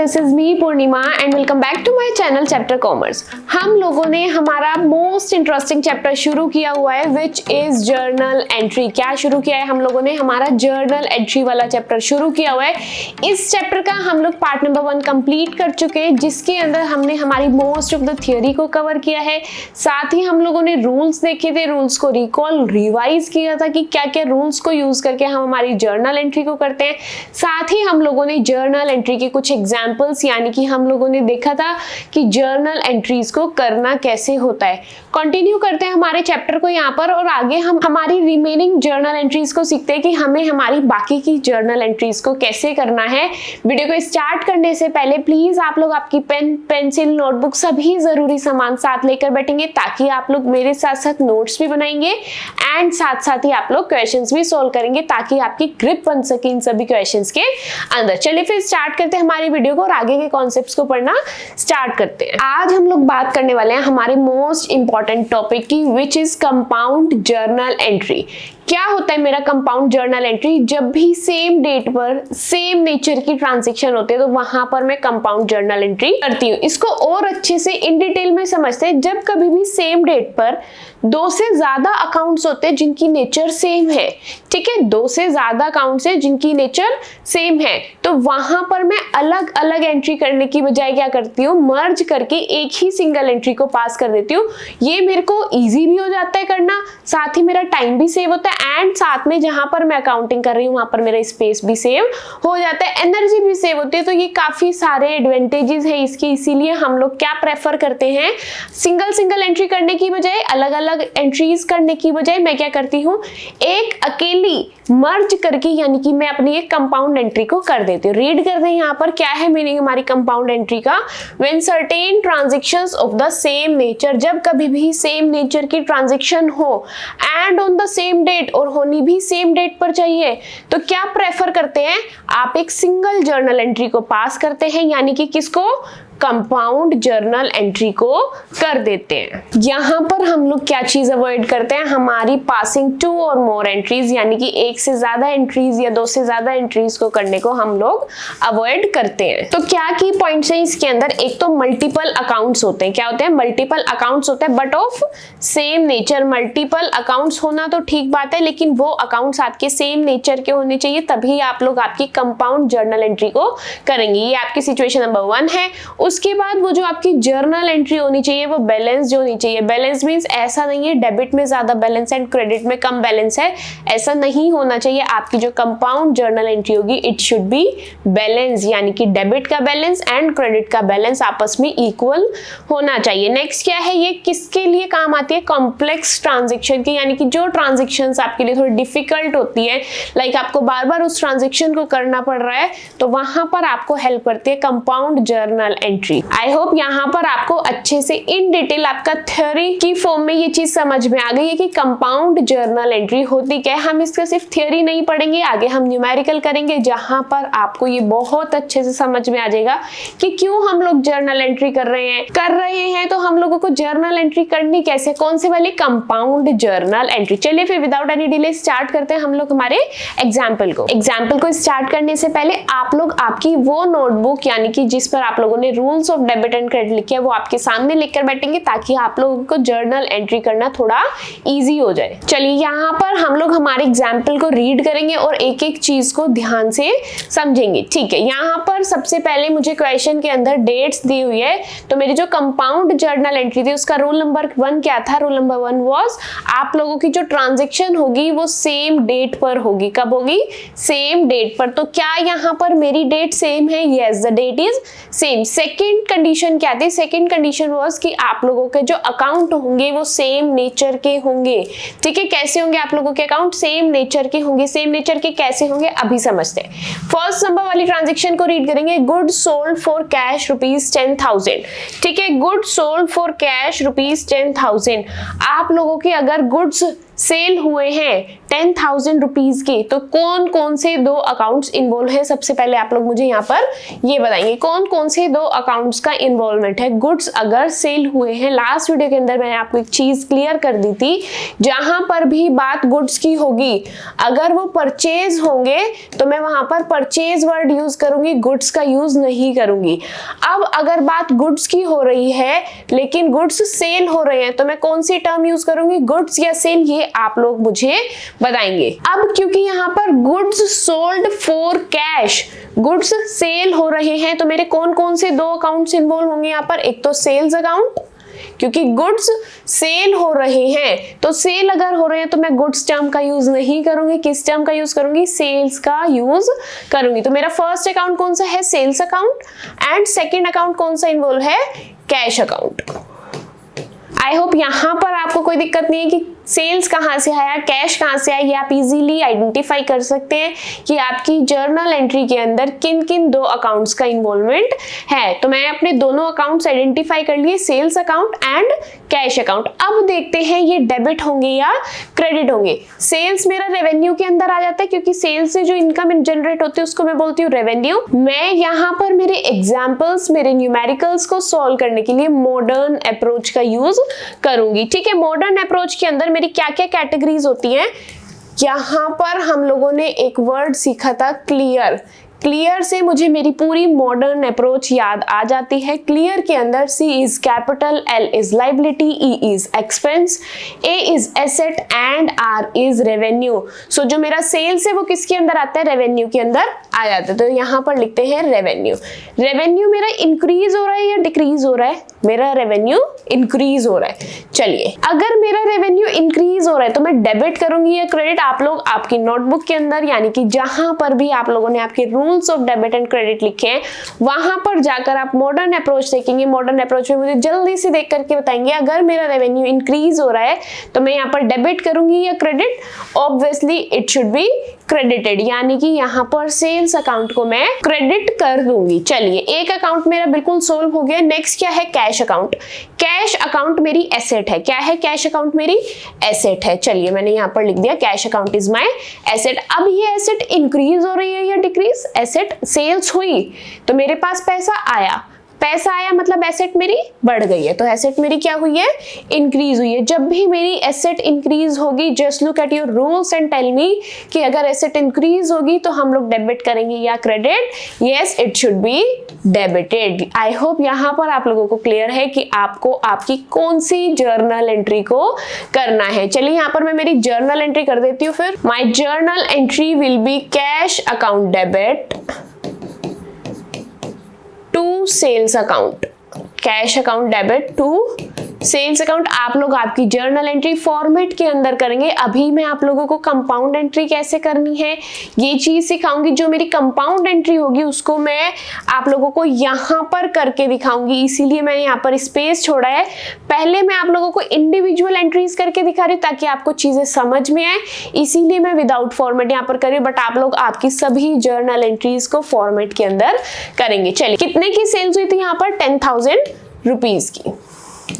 This is me Purnima and welcome back to my channel chapter commerce. हम लोगों ने हमारा मोस्ट इंटरेस्टिंग चैप्टर शुरू किया हुआ है विच इज जर्नल एंट्री। क्या शुरू किया है हम लोगों ने? हमारा जर्नल एंट्री वाला चैप्टर शुरू किया हुआ है। इस चैप्टर का हम लोग पार्ट नंबर 1 कंप्लीट कर चुके हैं, जिसके अंदर हमने हमारी मोस्ट ऑफ द थियोरी को कवर किया है। साथ ही हम लोगों ने रूल्स देखे थे, रूल्स को रिकॉल रिवाइज किया था कि क्या क्या रूल्स को यूज करके हम हमारी जर्नल एंट्री को करते हैं। साथ ही हम लोगों ने जर्नल एंट्री के कुछ एग्जाम्पल्स यानी कि हम लोगों ने देखा था कि जर्नल एंट्रीज को करना कैसे होता है। कंटिन्यू करते हैं हमारे चैप्टर को यहाँ पर और आगे हम हमारी रिमेनिंग जर्नल एंट्रीज को सीखते हैं कि हमें हमारी बाकी की जर्नल एंट्रीज को कैसे करना है। वीडियो को स्टार्ट करने से पहले प्लीज आप लोग आपकी पेन, पेंसिल, नोटबुक सभी जरूरी सामान साथ लेकर बैठेंगे ताकि आप लोग मेरे साथ साथ नोट्स भी बनाएंगे एंड साथ साथ ही आप लोग क्वेश्चंस भी सॉल्व करेंगे ताकि आपकी ग्रिप बन सके इन सभी क्वेश्चंस के अंदर। चलिए फिर स्टार्ट करते हैं हमारी वीडियो को और आगे के कॉन्सेप्ट्स को पढ़ना स्टार्ट करते हैं। आज हम लोग बात करने वाले हैं हमारे मोस्ट इंपॉर्टेंट टॉपिक की विच इज कंपाउंड जर्नल एंट्री। क्या होता है मेरा कंपाउंड जर्नल एंट्री? जब भी सेम डेट पर सेम नेचर की ट्रांजैक्शन होते हैं तो वहां पर मैं कंपाउंड जर्नल एंट्री करती हूँ। इसको और अच्छे से इन डिटेल में समझते हैं। जब कभी भी सेम डेट पर दो से ज्यादा अकाउंट्स होते हैं जिनकी नेचर सेम है, ठीक है, दो से ज्यादा अकाउंट्स है जिनकी नेचर सेम है, तो वहां पर मैं अलग अलग एंट्री करने की बजाय क्या करती हूँ, मर्ज करके एक ही सिंगल एंट्री को पास कर देती हूँ। ये मेरे को इजी भी हो जाता है करना, साथ ही मेरा टाइम भी सेव होता है एंड साथ में जहां पर मैं अकाउंटिंग कर रही हूँ वहां पर मेरा स्पेस भी सेव हो जाता है, एनर्जी भी सेव होती है। तो ये काफी सारे एडवांटेजेस है इसके, इसीलिए हम लोग क्या प्रेफर करते हैं, सिंगल सिंगल एंट्री करने की बजाय अलग अलग एंट्रीज करने की बजाय मैं क्या करती हूँ, एक अकेली मर्ज करके यानी कि मैं अपनी एक कंपाउंड एंट्री को कर देती हूँ। रीड कर दें यहाँ पर क्या है मीनिंग हमारी कंपाउंड एंट्री का। When certain transactions of the same nature, जब कभी भी सेम नेचर की ट्रांजैक्शन हो and on the same date और होनी भी सेम डेट पर चाहिए, तो क्या प्रेफर करते हैं आप, एक सिंगल जर्नल एंट्री को पास करते हैं यानी कि किसको, कंपाउंड जर्नल एंट्री को कर देते हैं। यहां पर हम लोग क्या चीज अवॉइड करते हैं, हमारी पासिंग 2 और मोर एंट्रीज यानी कि एक से ज्यादा एंट्रीज या 2 से ज्यादा एंट्रीज को करने को हम लोग अवॉइड करते हैं। तो क्या की पॉइंट्स है इसके अंदर, एक तो मल्टीपल अकाउंट्स होते हैं। क्या होते हैं? मल्टीपल अकाउंट्स होते हैं but of same nature. Multiple accounts होना तो ठीक बात है, लेकिन वो अकाउंट्स आपके सेम नेचर के होने चाहिए, तभी आप लोग आपकी कंपाउंड जर्नल एंट्री को करेंगे। ये आपकी सिचुएशन नंबर 1 है। उसके बाद वो जो आपकी जर्नल एंट्री होनी चाहिए वो बैलेंस होनी चाहिए। बैलेंस मींस ऐसा नहीं है डेबिट में ज्यादा बैलेंस एंड क्रेडिट में कम बैलेंस है, ऐसा नहीं होना चाहिए। आपकी जो कंपाउंड जर्नल एंट्री होगी इट शुड बी बैलेंस यानी कि डेबिट का बैलेंस एंड क्रेडिट का बैलेंस आपस में इक्वल होना चाहिए। नेक्स्ट क्या है, ये किसके लिए काम आती है, कॉम्प्लेक्स ट्रांजेक्शन की, यानी कि जो ट्रांजेक्शन आपके लिए थोड़ी डिफिकल्ट होती है, लाइक आपको बार बार उस ट्रांजेक्शन को करना पड़ रहा है, तो वहां पर आपको हेल्प करती है कंपाउंड जर्नल एंट्री। आई होप यहाँ पर आपको अच्छे से इन डिटेल आपका थ्योरी की फॉर्म में ये चीज समझ में आ गई है कि कंपाउंड जर्नल एंट्री होती क्या है। हम इसका सिर्फ थ्योरी नहीं पढ़ेंगे, आगे हम न्यूमेरिकल करेंगे जहां पर आपको ये बहुत अच्छे से समझ में आ जाएगा कि क्यों हम लोग जर्नल एंट्री कर रहे हैं। तो हम लोगों को जर्नल एंट्री करनी कैसे, कौन से वाली, कंपाउंड जर्नल एंट्री। चलिए फिर विदाउट एनी डिले स्टार्ट करते हैं हम लोग हमारे एग्जाम्पल को स्टार्ट करने से पहले आप लोग आपकी वो नोटबुक यानी कि जिस पर आप लोगों ने rules of debit and credit लिखे है वो आपके सामने लिखकर बैठेंगे ताकि आप लोगों को जर्नल एंट्री करना थोड़ा इजी हो जाए। चलिए यहाँ पर हम लोग हमारे एग्जाम्पल को रीड करेंगे और एक एक चीज को ध्यान से समझेंगे, ठीक है। यहाँ पर सबसे पहले मुझे क्वेश्चन के अंदर डेट्स दी हुई है, तो मेरी जो कंपाउंड जर्नल एंट्री थी उसका रूल नंबर 1 क्या था, रूल नंबर 1 वाज आप लोगों की जो ट्रांजेक्शन होगी वो सेम डेट पर होगी। कब होगी? सेम डेट पर। तो क्या यहाँ पर मेरी डेट सेम है? Yes, the date is same. Second condition क्या थी? सेकेंड कंडीशन वाज कि आप लोगों के जो अकाउंट होंगे वो सेम नेचर के होंगे, ठीक है। कैसे होंगे आप लोगों के अकाउंट? सेम नेचर के होंगे। सेम नेचर के कैसे होंगे अभी समझते हैं। फर्स्ट नंबर वाली ट्रांजेक्शन को रीड करेंगे, गुड सोल्ड फॉर कैश ₹10,000, ठीक है। Good sold for cash ₹10,000। आप लोगों के अगर गुड्स सेल हुए हैं 10,000 रुपीज की, तो कौन कौन से दो अकाउंट्स इन्वॉल्व है? सबसे पहले आप लोग मुझे यहाँ पर ये बताएंगे कौन कौन से दो अकाउंट्स का इन्वॉल्वमेंट है। गुड्स अगर सेल हुए हैं, लास्ट वीडियो के अंदर मैंने आपको एक चीज क्लियर कर दी थी, जहां पर भी बात गुड्स की होगी, अगर वो परचेज होंगे तो मैं वहां पर परचेज वर्ड यूज करूंगी, गुड्स का यूज नहीं करूंगी। अब अगर बात गुड्स की हो रही है लेकिन गुड्स सेल हो रहे हैं, तो मैं कौन सी टर्म यूज करूंगी, गुड्स या सेल, ये आप लोग मुझे बताएंगे। अब क्योंकि यहाँ पर goods sold for cash, goods sale हो रहे हैं, तो मेरे कौन कौन से दो अकाउंट्स इन्वॉल्व होंगे यहाँ पर? एक तो सेल्स अकाउंट, क्योंकि गुड्स सेल हो रहे हैं, तो सेल अगर हो रहे हैं तो मैं गुड्स टर्म का यूज नहीं करूंगी, किस टर्म का यूज करूंगी? सेल्स का यूज करूंगी। तो मेरा फर्स्ट अकाउंट कौन सा है? Sales account. And second account कौन सा इन्वॉल्व है? Cash account. आई होप यहां पर आपको कोई दिक्कत नहीं है कि सेल्स कहां से आया, कैश कहां से आया, ये आप इजीली आइडेंटिफाई कर सकते हैं कि आपकी जर्नल एंट्री के अंदर किन किन दो अकाउंट्स का इन्वॉल्वमेंट है। तो मैं अपने दोनों अकाउंट्स आइडेंटिफाई कर लिए, sales account and cash account. अब देखते हैं ये डेबिट होंगे या क्रेडिट होंगे। सेल्स मेरा रेवेन्यू के अंदर आ जाता है, क्योंकि सेल्स से जो इनकम जनरेट होती है उसको मैं बोलती हूँ रेवेन्यू। मैं यहाँ पर मेरे एग्जाम्पल्स, मेरे न्यूमेरिकल्स को सॉल्व करने के लिए मॉडर्न अप्रोच का यूज करूंगी। ठीक है, मॉडर्न अप्रोच के अंदर मेरी क्या क्या कैटेगरीज होती हैं? यहां पर हम लोगों ने एक वर्ड सीखा था क्लियर। क्लियर से मुझे मेरी पूरी मॉडर्न अप्रोच याद आ जाती है। क्लियर के अंदर C is capital, L is liability, E is expense, A is asset and R is revenue. So जो मेरा सेल्स है वो किसके अंदर आता है? रेवेन्यू के अंदर आ जाता है। तो यहाँ पर लिखते हैं रेवेन्यू। रेवेन्यू मेरा इंक्रीज हो रहा है या डिक्रीज हो रहा है? मेरा रेवेन्यू इंक्रीज हो रहा है। चलिए, अगर मेरा रेवेन्यू इंक्रीज हो रहा है तो मैं डेबिट करूंगी या क्रेडिट? आप लोग आपकी नोटबुक के अंदर, यानी कि जहां पर भी आप लोगों ने आपके rules of debit and credit लिखे हैं, वहां पर जाकर आप मॉडर्न अप्रोच देखेंगे। मॉडर्न अप्रोच में मुझे जल्दी से देख करके बताएंगे अगर मेरा रेवेन्यू इंक्रीज हो रहा है तो मैं यहाँ पर डेबिट करूंगी या credit? Obviously it should be credited, यानी कि यहाँ पर सेल्स अकाउंट को मैं क्रेडिट कर दूंगी। चलिए, एक अकाउंट मेरा बिल्कुल सोल्व हो गया। नेक्स्ट क्या है? Cash account. कैश अकाउंट मेरी एसेट है। क्या है? कैश अकाउंट मेरी एसेट है। चलिए, मैंने यहाँ पर लिख दिया cash account is my asset. अब ये एसेट इंक्रीज हो रही है या डिक्रीज? एसेट सेल्स हुई तो मेरे पास पैसा आया, पैसा आया मतलब एसेट मेरी बढ़ गई है, तो एसेट मेरी क्या हुई है? इंक्रीज हुई है। जब भी मेरी एसेट इंक्रीज होगी, just look at your rules and tell me कि अगर एसेट इंक्रीज होगी तो हम लोग डेबिट करेंगे या credit? Yes, it should be debited. I hope यहाँ पर आप लोगों को क्लियर है कि आपको आपकी कौन सी जर्नल एंट्री को करना है। चलिए, यहाँ पर मैं मेरी जर्नल एंट्री कर देती हूँ। फिर my journal entry will be cash account debit to sales account, cash account debit to sales account. आप लोग आपकी जर्नल एंट्री फॉर्मेट के अंदर करेंगे। अभी मैं आप लोगों को कंपाउंड एंट्री कैसे करनी है ये चीज सिखाऊंगी। जो मेरी कंपाउंड एंट्री होगी उसको मैं आप लोगों को यहाँ पर करके दिखाऊंगी, इसीलिए मैंने यहाँ पर स्पेस छोड़ा है। पहले मैं आप लोगों को इंडिविजुअल एंट्रीज करके दिखा रही हूँ ताकि आपको चीजें समझ में आए, इसीलिए मैं विदाउट फॉर्मेट यहाँ पर कर रही हूँ, बट आप लोग आपकी सभी जर्नल एंट्रीज को फॉर्मेट के अंदर करेंगे। चलिए, कितने की सेल्स हुई थी यहाँ पर? 10,000 रुपीज की।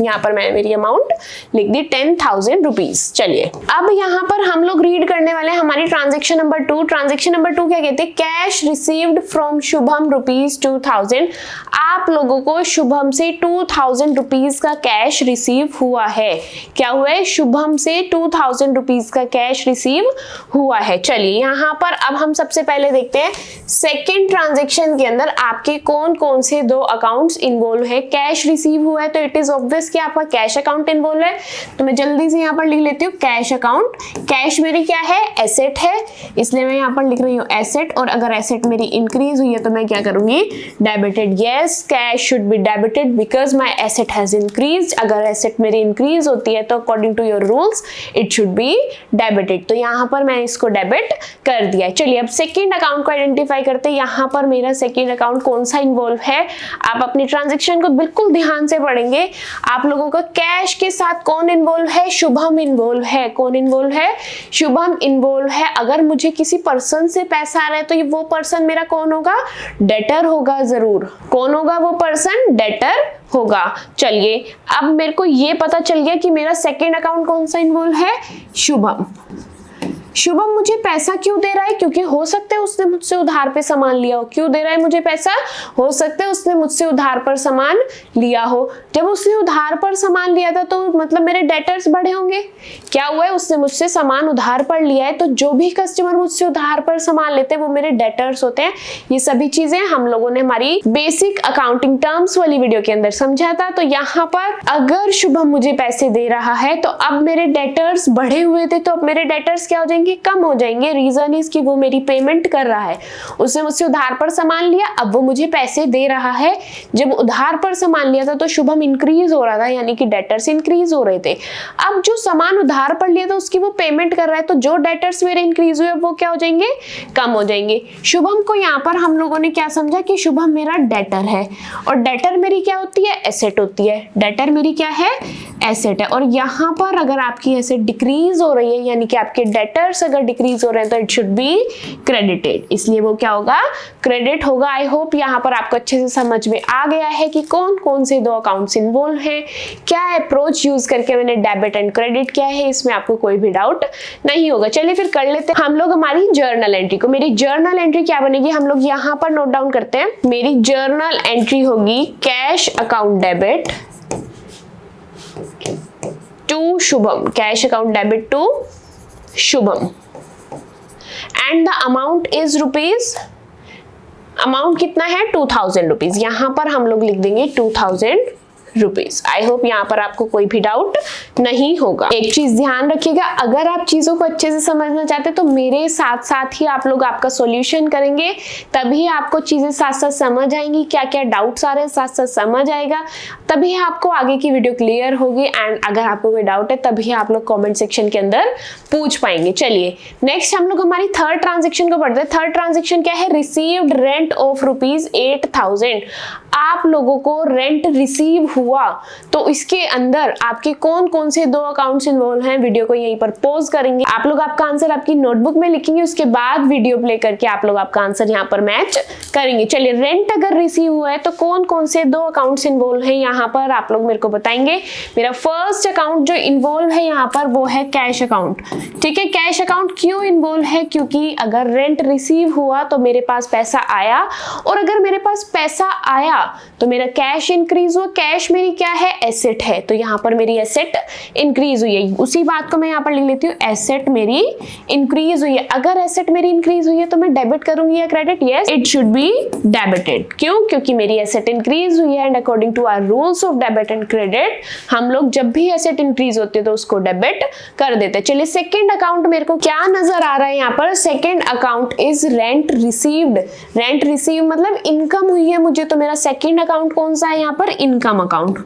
यहाँ पर मैंने मेरी अमाउंट लिख दी 10,000 रुपीज। चलिए, अब यहाँ पर हम लोग रीड करने वाले हैं हमारी ट्रांजेक्शन नंबर 2। ट्रांजेक्शन नंबर 2 क्या कहते हैं? Cash received from Shubham rupees 2,000। आप लोगों को शुभम से 2,000 रुपीज का कैश रिसीव हुआ है। क्या हुआ है? शुभम से 2,000 रुपीज का कैश रिसीव हुआ है। चलिए, यहाँ पर अब हम सबसे पहले देखते हैं सेकेंड ट्रांजेक्शन के अंदर आपके कौन कौन से दो अकाउंट्स इन्वॉल्व है। कैश रिसीव हुआ है तो इट इज ऑब्वियस कि आपका कैश अकाउंट इन्वॉल्व है, तो मैं जल्दी से यहाँ पर लिख लेती हूँ कैश अकाउंट। कैश मेरी क्या है? एसेट है, इसलिए मैं यहाँ पर लिख रही हूँ एसेट। और अगर एसेट मेरी इंक्रीज हुई है तो मैं क्या करूंगी? Debited. Yes, cash should be debited because my asset has increase. अगर एसेट मेरी इंक्रीज होती है तो according to your rules it should be debited, तो यहाँ पर मैंने इसको डेबिट कर दिया। चलिए, अब सेकेंड अकाउंट को आइडेंटिफाई करते हैं। यहाँ पर मेरा सेकेंड अकाउंट कौन सा इन्वॉल्व है? आप अपनी ट्रांजेक्शन को बिल्कुल ध्यान से पढ़ेंगे। आप लोगों का कैश के साथ कौन इन्वॉल्व है? शुभम इन्वॉल्व है। कौन इन्वॉल्व है? शुभम इन्वॉल्व है। अगर मुझे किसी पर्सन से पैसा आ रहा है तो वो पर्सन मेरा कौन होगा? डेटर होगा जरूर। कौन होगा वो पर्सन? डेटर होगा। चलिए, अब मेरे को ये पता चल गया कि मेरा सेकेंड अकाउंट कौन सा इन्वॉल्व है? शुभम। शुभम मुझे पैसा क्यों दे रहा है? क्योंकि हो सकता है उसने मुझसे उधार पे सामान लिया हो। क्यों दे रहा है मुझे पैसा? हो सकता है उसने मुझसे उधार पर सामान लिया हो। जब उसने उधार पर सामान लिया था तो मतलब मेरे डेटर्स बढ़े होंगे। क्या हुआ है? उसने मुझसे सामान उधार पर लिया है, तो जो भी कस्टमर मुझसे उधार पर सामान लेते हैं वो मेरे डेटर्स होते हैं। ये सभी चीजें हम लोगों ने हमारी बेसिक अकाउंटिंग टर्म्स वाली वीडियो के अंदर समझा था। तो यहाँ पर अगर शुभम मुझे पैसे दे रहा है तो अब मेरे डेटर्स बढ़े हुए थे, तो अब मेरे डेटर्स क्या हो जाएंगे? कम हो जाएंगे। रीजन इज कि वो मेरी पेमेंट कर रहा है। उसने मुझसे उधार पर सामान लिया, अब वो मुझे पैसे दे रहा है। जब उधार पर सामान लिया था तो शुभम इंक्रीज हो रहा था, यानी कि डेटर्स इंक्रीज हो रहे थे। अब जो सामान उधार पर लिया था उसकी वो पेमेंट कर रहा है, तो जो डेटर्स मेरे इंक्रीज हुए वो क्या हो जाएंगे? कम हो जाएंगे। शुभम को यहाँ पर हम लोगों ने क्या समझा कि शुभम मेरा डेटर है, और डेटर मेरी क्या होती है? एसेट होती है। डेटर मेरी क्या है? एसेट है। और यहाँ पर अगर आपकी एसेट डिक्रीज हो रही है, यानी कि आपके डेटर्स अगर डिक्रीज हो रहे हैं, तो इट शुड बी क्रेडिटेड, इसलिए वो क्या होगा? क्रेडिट होगा। आई होप यहाँ पर आपको अच्छे से समझ में आ गया है कि कौन कौन से दो अकाउंट्स इन्वॉल्व हैं, क्या अप्रोच यूज करके मैंने डेबिट एंड क्रेडिट किया है, इसमें आपको कोई भी डाउट नहीं होगा। चलिए फिर कर लेते हैं हम लोग हमारी जर्नल एंट्री को। मेरी जर्नल एंट्री क्या बनेगी? हम लोग यहाँ पर नोट डाउन करते हैं। मेरी जर्नल एंट्री होगी cash account debit to Shubham, cash account debit to Shubham, and the amount is rupees, amount कितना है? 2000 रुपीज। यहां पर हम लोग लिख देंगे 2000 रुपीज। आई होप यहाँ पर आपको कोई भी डाउट नहीं होगा। एक चीज ध्यान रखिएगा, अगर आप चीजों को अच्छे से समझना चाहते हैं तो मेरे साथ साथ ही आप लोग आपका सॉल्यूशन करेंगे, तभी आपको चीजें साथ साथ समझ आएंगी। क्या क्या डाउट्स आ रहे हैं साथ साथ समझ आएगा, तभी आपको आगे की वीडियो क्लियर होगी। एंड अगर आपको कोई डाउट है तभी आप लोग कॉमेंट सेक्शन के अंदर पूछ पाएंगे। चलिए नेक्स्ट हम लोग हमारी थर्ड ट्रांजेक्शन को पढ़ते हैं। थर्ड ट्रांजेक्शन क्या है? Received rent of rupees 8000। आप लोगों को रेंट रिसीव हुआ, तो इसके अंदर आपके कौन कौन से दो अकाउंट्स इन्वॉल्व हैं, वीडियो को यहीं पर पॉज करेंगे। आप लोग आपका आंसर आपकी नोटबुक में लिखेंगे, उसके बाद वीडियो प्ले करके आप लोग आपका आंसर यहाँ पर मैच करेंगे। चलिए रेंट अगर रिसीव हुआ है तो कौन कौन से दो अकाउंट्स इन्वॉल्व हैं यहाँ पर आप लोग मेरे को बताएंगे। मेरा फर्स्ट अकाउंट जो इन्वॉल्व है यहाँ पर वो है कैश अकाउंट। ठीक है, कैश अकाउंट क्यों इन्वॉल्व है? क्योंकि अगर रेंट रिसीव हुआ तो मेरे पास पैसा आया, और अगर मेरे पास पैसा आया तो मेरा कैश इंक्रीज हुआ। कैश मेरी क्या है? एसेट है, तो यहाँ पर मेरी एसेट इंक्रीज हुई है। उसी बात को मैं यहाँ पर लिख लेती हूँ, एसेट मेरी इंक्रीज हुई है। अगर एसेट मेरी इंक्रीज हुई है तो मैं डेबिट करूंगी या credit? Yes, it should be debited. क्यों? क्योंकि मेरी एसेट इंक्रीज हुई है, and according to our rules of debit and credit हम लोग जब भी एसेट इंक्रीज होती है तो उसको डेबिट कर देते हैं। चलिए सेकेंड अकाउंट मेरे को क्या नजर आ रहा है यहाँ पर? Second account is rent received. Rent receive मतलब इनकम हुई है मुझे, तो मेरा सेकेंड अकाउंट कौन सा है यहाँ पर? Income account.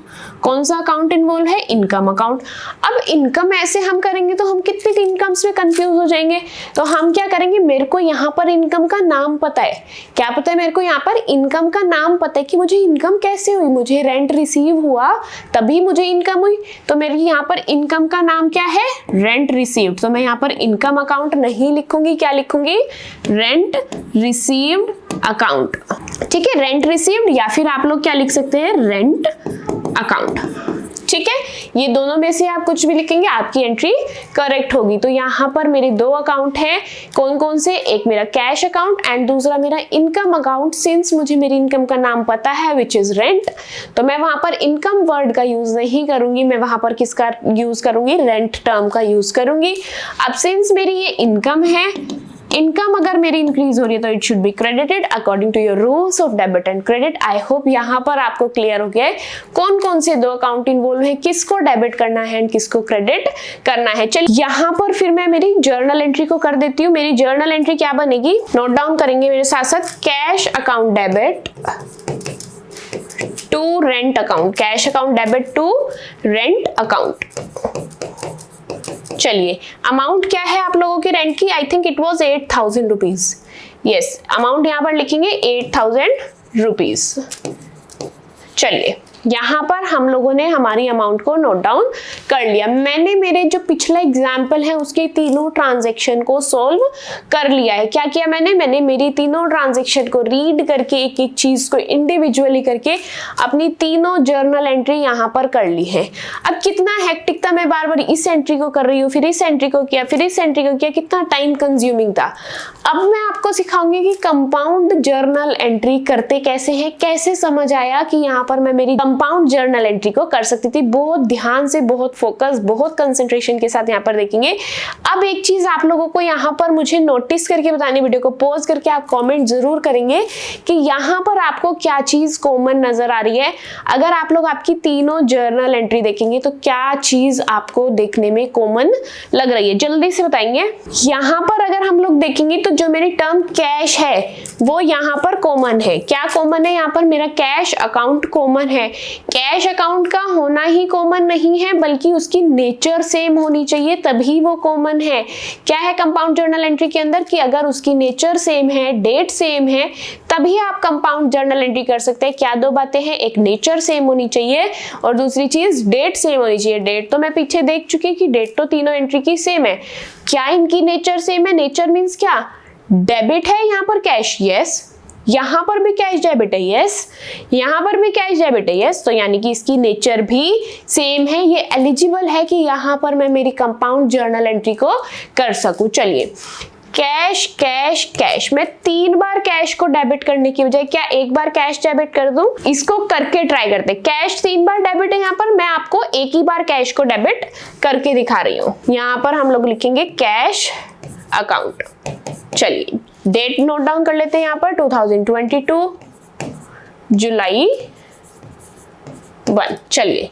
कौन सा अकाउंट इन्वॉल्व है? Income account. अब इनकम ऐसे हम करेंगे तो हम कितनी इनकम्स में कंफ्यूज हो जाएंगे, तो हम क्या करेंगे? मेरे को यहाँ पर इनकम का नाम पता है। क्या पता है मेरे को? यहाँ पर इनकम का नाम पता है कि मुझे इनकम कैसे हुई। मुझे रेंट रिसीव हुआ तभी मुझे इनकम हुई, तो मेरी यहाँ पर इनकम का नाम क्या है? Rent received. तो मैं यहाँ पर इनकम अकाउंट नहीं लिखूंगी, क्या लिखूंगी? Rent received account. ठीक है, रेंट रिसीव्ड, या फिर आप लोग क्या लिख सकते हैं? Rent account. ठीक है, ये दोनों में से आप कुछ भी लिखेंगे आपकी एंट्री करेक्ट होगी। तो यहाँ पर मेरे दो अकाउंट हैं, कौन कौन से? एक मेरा कैश अकाउंट एंड दूसरा मेरा इनकम अकाउंट। सिंस मुझे मेरी इनकम का नाम पता है विच इज रेंट, तो मैं वहां पर इनकम वर्ड का यूज नहीं करूंगी, मैं वहां पर किसका यूज करूंगी? रेंट टर्म का यूज करूंगी। अब सिंस मेरी ये इनकम है, इनकम अगर मेरी इंक्रीज हो रही है तो it should be credited according to your rules of debit and credit. I hope यहाँ पर आपको क्लियर हो गया है कौन कौन से दो अकाउंट इन्वॉल्व है, किसको डेबिट करना है एंड किसको क्रेडिट करना है। चलिए यहाँ पर फिर मैं मेरी जर्नल एंट्री को कर देती हूँ। मेरी जर्नल एंट्री क्या बनेगी? नोट डाउन करेंगे मेरे साथ साथ। Cash account debit to rent account, cash account debit to rent account. चलिए अमाउंट क्या है आप लोगों की रेंट की? I think it was 8000 rupees. Yes, amount यहाँ पर लिखेंगे 8000 रुपीज। चलिए यहाँ पर हम लोगों ने हमारी अमाउंट को नोट डाउन कर लिया। मैंने मेरे जो पिछला एग्जाम्पल है उसके तीनों ट्रांजेक्शन को सॉल्व कर लिया है। क्या किया मैंने मेरी तीनों ट्रांजेक्शन को रीड करके एक एक चीज को इंडिविजुअली करके अपनी तीनों जर्नल एंट्री यहाँ पर कर ली है। अब कितना हेक्टिक था, मैं बार बार इस एंट्री को कर रही हूँ, फिर इस एंट्री को किया, फिर इस एंट्री को किया, कितना टाइम कंज्यूमिंग था। अब मैं आपको सिखाऊंगी कि कंपाउंड जर्नल एंट्री करते कैसे हैं, कैसे समझ आया कि यहाँ पर मैं मेरी कंपाउंड जर्नल एंट्री को कर सकती थी। बहुत ध्यान से, बहुत फोकस, बहुत कंसंट्रेशन के साथ यहाँ पर देखेंगे। अब एक चीज आप लोगों को यहाँ पर मुझे नोटिस करके बतानी, वीडियो को पॉज करके आप कमेंट जरूर करेंगे कि यहाँ पर आपको क्या चीज कॉमन नजर आ रही है। अगर आप लोग आपकी तीनों जर्नल एंट्री देखेंगे तो क्या चीज आपको देखने में कॉमन लग रही है, जल्दी से बताएंगे। यहाँ पर अगर हम लोग देखेंगे तो जो मेरी टर्म कैश है वो यहाँ पर कॉमन है। क्या कॉमन है? यहाँ पर मेरा कैश अकाउंट कॉमन है। कैश अकाउंट का होना ही कॉमन नहीं है, बल्कि उसकी नेचर सेम होनी चाहिए, तभी वो कॉमन है। क्या है कंपाउंड जर्नल एंट्री के अंदर कि अगर उसकी नेचर सेम है, डेट सेम है, तभी आप कंपाउंड जर्नल एंट्री कर सकते हैं। क्या दो बातें हैं? एक नेचर सेम होनी चाहिए और दूसरी चीज डेट सेम होनी चाहिए। डेट तो मैं पीछे देख चुकी कि डेट तो तीनों एंट्री की सेम है। क्या इनकी नेचर सेम है? नेचर मीन्स क्या? डेबिट है यहाँ पर कैश, यस। यहाँ पर भी कैश डेबिट है, यस। यहाँ पर भी कैश डेबिट है, यस। तो यानी कि इसकी नेचर भी सेम है। ये एलिजिबल है कि यहाँ पर मैं मेरी कंपाउंड जर्नल एंट्री को कर सकूं। चलिए, कैश कैश कैश, मैं 3 बार कैश को डेबिट करने की बजाय क्या एक बार कैश डेबिट कर दूं? इसको करके ट्राई करते हैं। कैश 3 बार डेबिट है, यहाँ पर मैं आपको एक ही बार कैश को डेबिट करके दिखा रही हूँ। यहाँ पर हम लोग लिखेंगे कैश अकाउंट। चलिए, डेट नोट डाउन कर लेते हैं। यहाँ पर 2022 जुलाई 1। चलिए,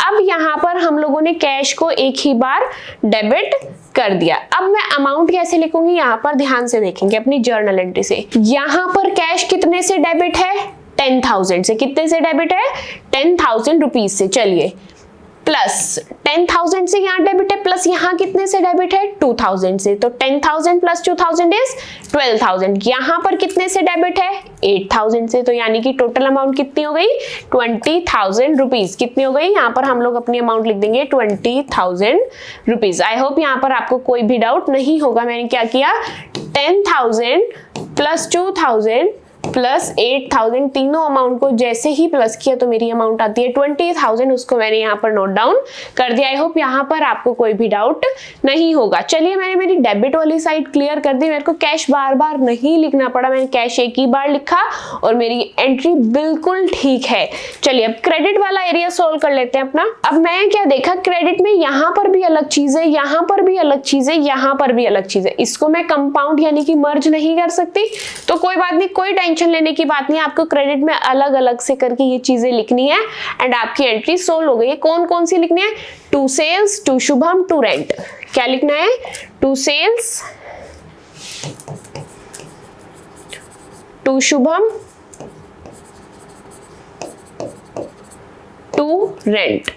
अब यहाँ पर हम लोगों ने कैश को एक ही बार डेबिट कर दिया। अब मैं अमाउंट कैसे लिखूंगी? यहाँ पर ध्यान से देखेंगे अपनी जर्नल एंट्री से। यहाँ पर कैश कितने से डेबिट है? 10,000 से। कितने से डेबिट है? 10,000 रुपीज से। चलिए, प्लस 10,000 से यहाँ डेबिट है, प्लस यहाँ कितने से डेबिट है? 2,000 से। तो 10,000 प्लस 2,000 इज 12,000। यहाँ पर कितने से डेबिट है? 8,000 से। तो यानी कि टोटल अमाउंट कितनी हो गई? 20,000 रुपीज। कितनी हो गई? यहाँ पर हम लोग अपनी अमाउंट लिख देंगे 20,000 रुपीज। आई होप यहाँ पर आपको कोई भी डाउट नहीं होगा। मैंने क्या किया? 10,000 प्लस 2,000 प्लस 8,000, तीनों अमाउंट को जैसे ही प्लस किया तो मेरी अमाउंट आती है 20,000। उसको मैंने यहाँ पर नोट डाउन कर दिया। आई होप यहाँ पर आपको कोई भी डाउट नहीं होगा। चलिए, मैंने मेरी डेबिट वाली साइड क्लियर कर दी। मेरे को कैश बार बार नहीं लिखना पड़ा, मैंने कैश एक ही बार लिखा और मेरी एंट्री बिल्कुल ठीक है। चलिए, अब क्रेडिट वाला एरिया सोल्व कर लेते हैं अपना। अब मैं क्या देखा, क्रेडिट में यहाँ पर भी अलग चीज है, यहाँ पर भी अलग चीज है, यहाँ पर भी अलग चीज है। इसको मैं कंपाउंड यानी कि मर्ज नहीं कर सकती, तो कोई बात नहीं, कोई टेंशन लेने की बात नहीं। आपको क्रेडिट में अलग अलग से करके ये चीजें लिखनी है एंड आपकी एंट्री सोल्व हो गई है। कौन कौन सी लिखनी है? To sales, to Shubham, to rent. क्या लिखना है? To sales, to Shubham, to rent.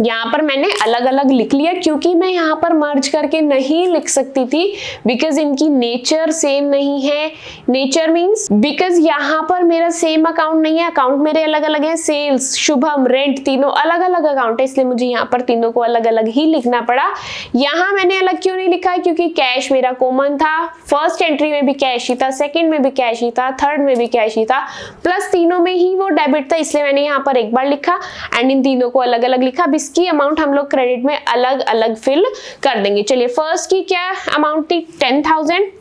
यहाँ पर मैंने अलग अलग लिख लिया क्योंकि मैं यहाँ पर मर्ज करके नहीं लिख सकती थी, बिकॉज इनकी नेचर सेम नहीं है। नेचर मीन्स बिकॉज यहाँ पर मेरा सेम अकाउंट नहीं है, अकाउंट मेरे अलग अलग है। सेल्स, शुभम, रेंट, तीनों अलग अलग अकाउंट है, इसलिए मुझे यहाँ पर तीनों को अलग अलग ही लिखना पड़ा। यहाँ मैंने अलग क्यों नहीं लिखा है? क्योंकि कैश मेरा कॉमन था। फर्स्ट एंट्री में भी कैश ही था, सेकेंड में भी कैश ही था, थर्ड में भी कैश ही था, प्लस तीनों में ही वो डेबिट था, इसलिए मैंने यहाँ पर एक बार लिखा एंड इन तीनों को अलग अलग लिखा। अब इसकी अमाउंट हम लोग क्रेडिट में अलग अलग फिल कर देंगे। चलिए, फर्स्ट की क्या अमाउंट थी? 10,000,